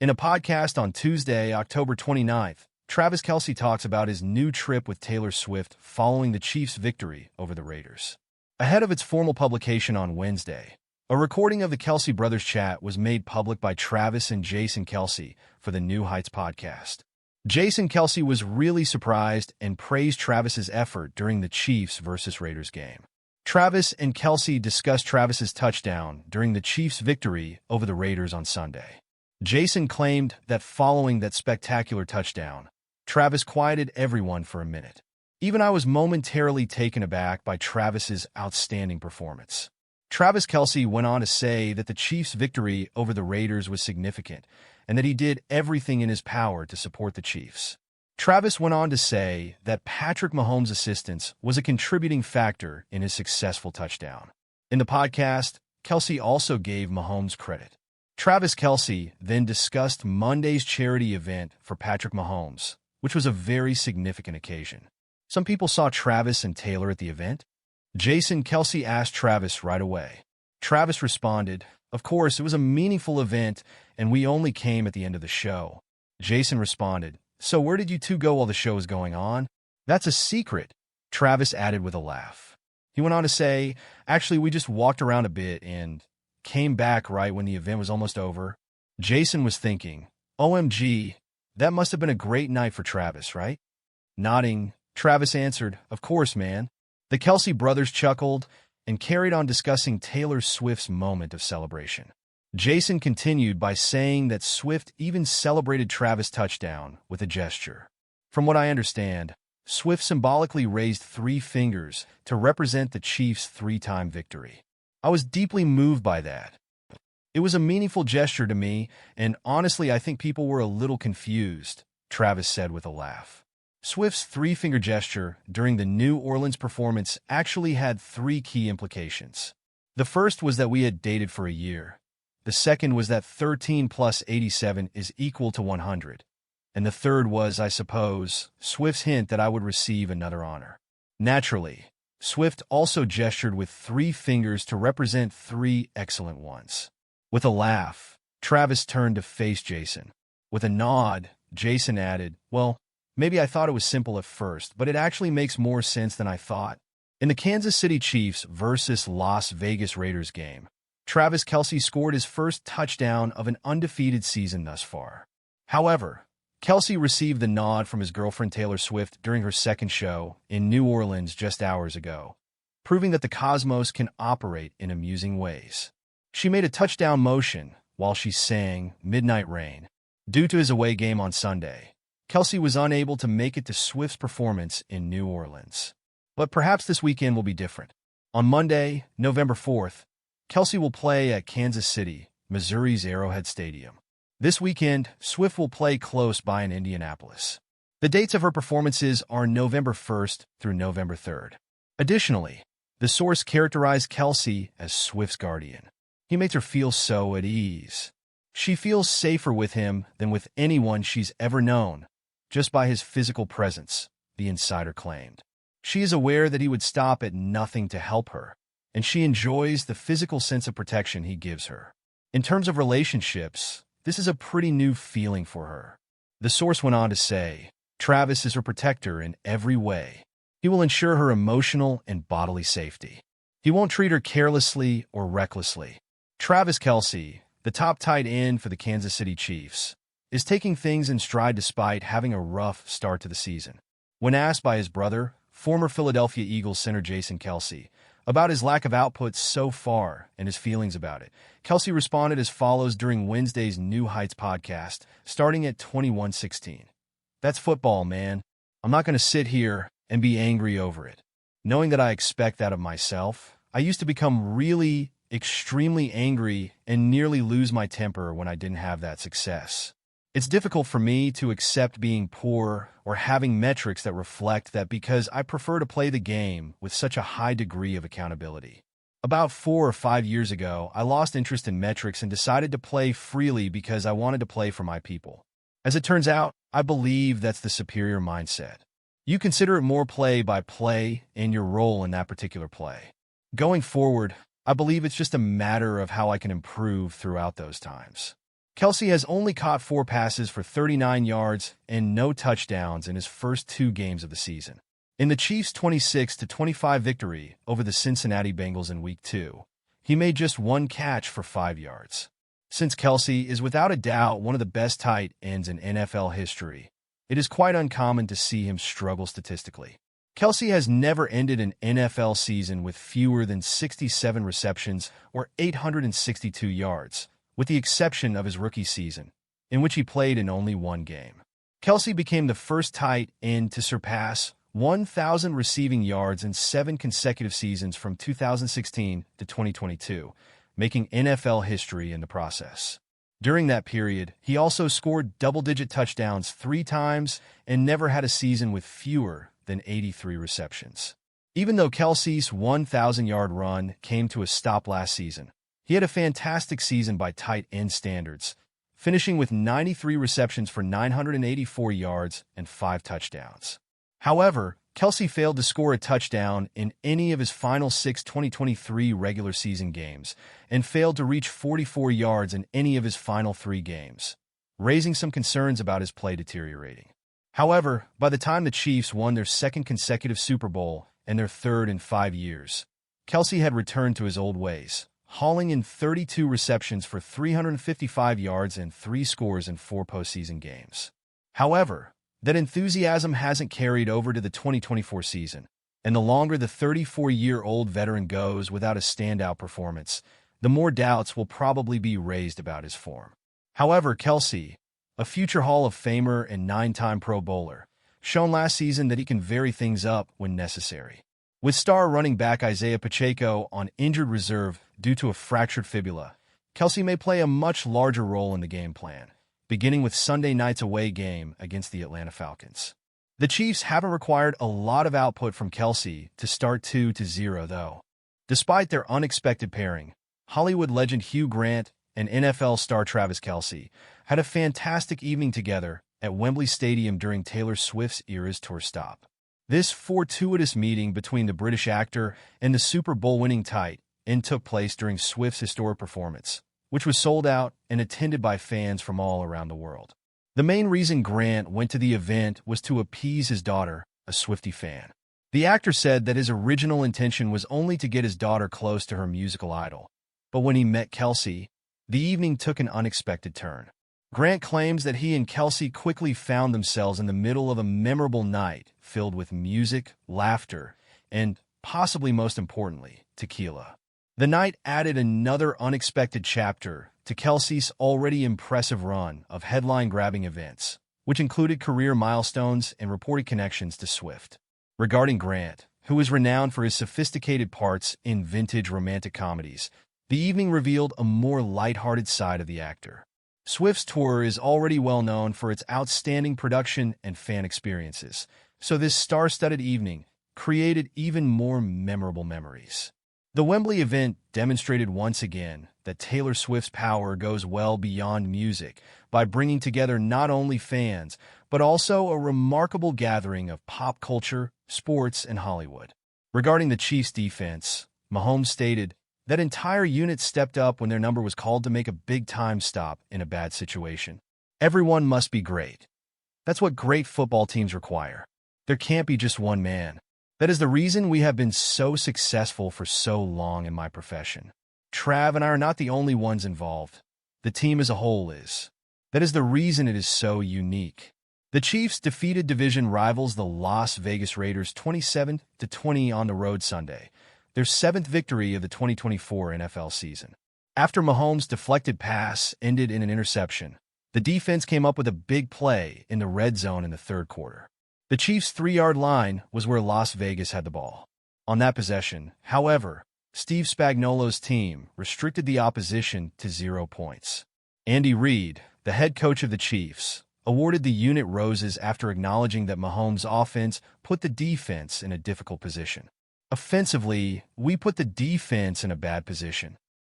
In a podcast on Tuesday, October 29th, Travis Kelce talks about his new trip with Taylor Swift following the Chiefs' victory over the Raiders. Ahead of its formal publication on Wednesday, a recording of the Kelce brothers' chat was made public by Travis and Jason Kelce for the New Heights podcast. Jason Kelce was really surprised and praised Travis's effort during the Chiefs versus Raiders game. Travis and Kelce discussed Travis's touchdown during the Chiefs' victory over the Raiders on Sunday. Jason claimed that following that spectacular touchdown, Travis quieted everyone for a minute. Even I was momentarily taken aback by Travis's outstanding performance. Travis Kelce went on to say that the Chiefs' victory over the Raiders was significant and that he did everything in his power to support the Chiefs. Travis went on to say that Patrick Mahomes' assistance was a contributing factor in his successful touchdown. In the podcast, Kelce also gave Mahomes credit. Travis Kelce then discussed Monday's charity event for Patrick Mahomes, which was a very significant occasion. Some people saw Travis and Taylor at the event. Jason Kelce asked Travis right away. Travis responded, "Of course, it was a meaningful event, and we only came at the end of the show." Jason responded, "So where did you two go while the show was going on?" "That's a secret," Travis added with a laugh. He went on to say, "Actually, we just walked around a bit and came back right when the event was almost over." Jason was thinking, "OMG, that must have been a great night for Travis, right?" Nodding, Travis answered, "Of course, man." The Kelce brothers chuckled and carried on discussing Taylor Swift's moment of celebration. Jason continued by saying that Swift even celebrated Travis' touchdown with a gesture. From what I understand, Swift symbolically raised 3 fingers to represent the Chiefs' 3-time victory. I was deeply moved by that. It was a meaningful gesture to me, and honestly, I think people were a little confused, Travis said with a laugh. Swift's 3-finger gesture during the New Orleans performance actually had 3 key implications. The first was that we had dated for a year. The second was that 13 plus 87 is equal to 100. And the third was, I suppose, Swift's hint that I would receive another honor. Naturally, Swift also gestured with 3 fingers to represent 3 excellent ones. With a laugh, Travis turned to face Jason. With a nod, Jason added, "Well, maybe I thought it was simple at first, but it actually makes more sense than I thought." In the Kansas City Chiefs versus Las Vegas Raiders game, Travis Kelce scored his first touchdown of an undefeated season thus far. However, Kelce received the nod from his girlfriend Taylor Swift during her second show in New Orleans just hours ago, proving that the cosmos can operate in amusing ways. She made a touchdown motion while she sang Midnight Rain. Due to his away game on Sunday, Kelce was unable to make it to Swift's performance in New Orleans. But perhaps this weekend will be different. On Monday, November 4th, Kelce will play at Kansas City, Missouri's Arrowhead Stadium. This weekend, Swift will play close by in Indianapolis. The dates of her performances are November 1st through November 3rd. Additionally, the source characterized Kelce as Swift's guardian. He makes her feel so at ease. She feels safer with him than with anyone she's ever known, just by his physical presence, the insider claimed. She is aware that he would stop at nothing to help her, and she enjoys the physical sense of protection he gives her. In terms of relationships, this is a pretty new feeling for her. The source went on to say, Travis is her protector in every way. He will ensure her emotional and bodily safety. He won't treat her carelessly or recklessly. Travis Kelce, the top tight end for the Kansas City Chiefs, is taking things in stride despite having a rough start to the season. When asked by his brother, former Philadelphia Eagles center Jason Kelce, about his lack of output so far and his feelings about it, Kelce responded as follows during Wednesday's New Heights podcast, starting at 21:16. "That's football, man. I'm not going to sit here and be angry over it. Knowing that I expect that of myself, I used to become really, extremely angry and nearly lose my temper when I didn't have that success. It's difficult for me to accept being poor or having metrics that reflect that because I prefer to play the game with such a high degree of accountability. About 4 or 5 years ago, I lost interest in metrics and decided to play freely because I wanted to play for my people. As it turns out, I believe that's the superior mindset. You consider it more play by play and your role in that particular play. Going forward, I believe it's just a matter of how I can improve throughout those times." Kelce has only caught 4 passes for 39 yards and no touchdowns in his first 2 games of the season. In the Chiefs' 26-25 victory over the Cincinnati Bengals in Week 2, he made just 1 catch for 5 yards. Since Kelce is without a doubt one of the best tight ends in NFL history, it is quite uncommon to see him struggle statistically. Kelce has never ended an NFL season with fewer than 67 receptions or 862 yards, with the exception of his rookie season, in which he played in only 1 game. Kelce became the first tight end to surpass 1,000 receiving yards in 7 consecutive seasons from 2016 to 2022, making NFL history in the process. During that period, he also scored double-digit touchdowns 3 times and never had a season with fewer than 83 receptions. Even though Kelce's 1,000-yard run came to a stop last season, he had a fantastic season by tight end standards, finishing with 93 receptions for 984 yards and 5 touchdowns. However, Kelce failed to score a touchdown in any of his final 6 2023 regular season games and failed to reach 44 yards in any of his final 3 games, raising some concerns about his play deteriorating. However, by the time the Chiefs won their 2nd consecutive Super Bowl and their 3rd in 5 years, Kelce had returned to his old ways, hauling in 32 receptions for 355 yards and 3 scores in 4 postseason games. However, that enthusiasm hasn't carried over to the 2024 season, and the longer the 34-year-old veteran goes without a standout performance, the more doubts will probably be raised about his form. However, Kelce, a future Hall of Famer and 9-time Pro Bowler, shown last season that he can vary things up when necessary. With star running back Isaiah Pacheco on injured reserve due to a fractured fibula, Kelce may play a much larger role in the game plan, beginning with Sunday night's away game against the Atlanta Falcons. The Chiefs haven't required a lot of output from Kelce to start 2-0, though. Despite their unexpected pairing, Hollywood legend Hugh Grant and NFL star Travis Kelce had a fantastic evening together at Wembley Stadium during Taylor Swift's Eras Tour stop. This fortuitous meeting between the British actor and the Super Bowl-winning tight end took place during Swift's historic performance, which was sold out and attended by fans from all around the world. The main reason Grant went to the event was to appease his daughter, a Swiftie fan. The actor said that his original intention was only to get his daughter close to her musical idol, but when he met Kelce, the evening took an unexpected turn. Grant claims that he and Kelce quickly found themselves in the middle of a memorable night filled with music, laughter, and, possibly most importantly, tequila. The night added another unexpected chapter to Kelce's already impressive run of headline-grabbing events, which included career milestones and reported connections to Swift. Regarding Grant, who is renowned for his sophisticated parts in vintage romantic comedies, the evening revealed a more lighthearted side of the actor. Swift's tour is already well known for its outstanding production and fan experiences, so this star-studded evening created even more memorable memories. The Wembley event demonstrated once again that Taylor Swift's power goes well beyond music by bringing together not only fans, but also a remarkable gathering of pop culture, sports, and Hollywood. Regarding the Chiefs' defense, Mahomes stated that entire units stepped up when their number was called to make a big-time stop in a bad situation. Everyone must be great. That's what great football teams require. There can't be just one man. That is the reason we have been so successful for so long in my profession. Trav and I are not the only ones involved. The team as a whole is. That is the reason it is so unique. The Chiefs defeated division rivals the Las Vegas Raiders 27-20 on the road Sunday, their 7th victory of the 2024 NFL season. After Mahomes' deflected pass ended in an interception, the defense came up with a big play in the red zone in the 3rd quarter. The Chiefs' 3-yard line was where Las Vegas had the ball. On that possession, however, Steve Spagnuolo's team restricted the opposition to 0 points. Andy Reid, the head coach of the Chiefs, awarded the unit roses after acknowledging that Mahomes' offense put the defense in a difficult position. Offensively, we put the defense in a bad position.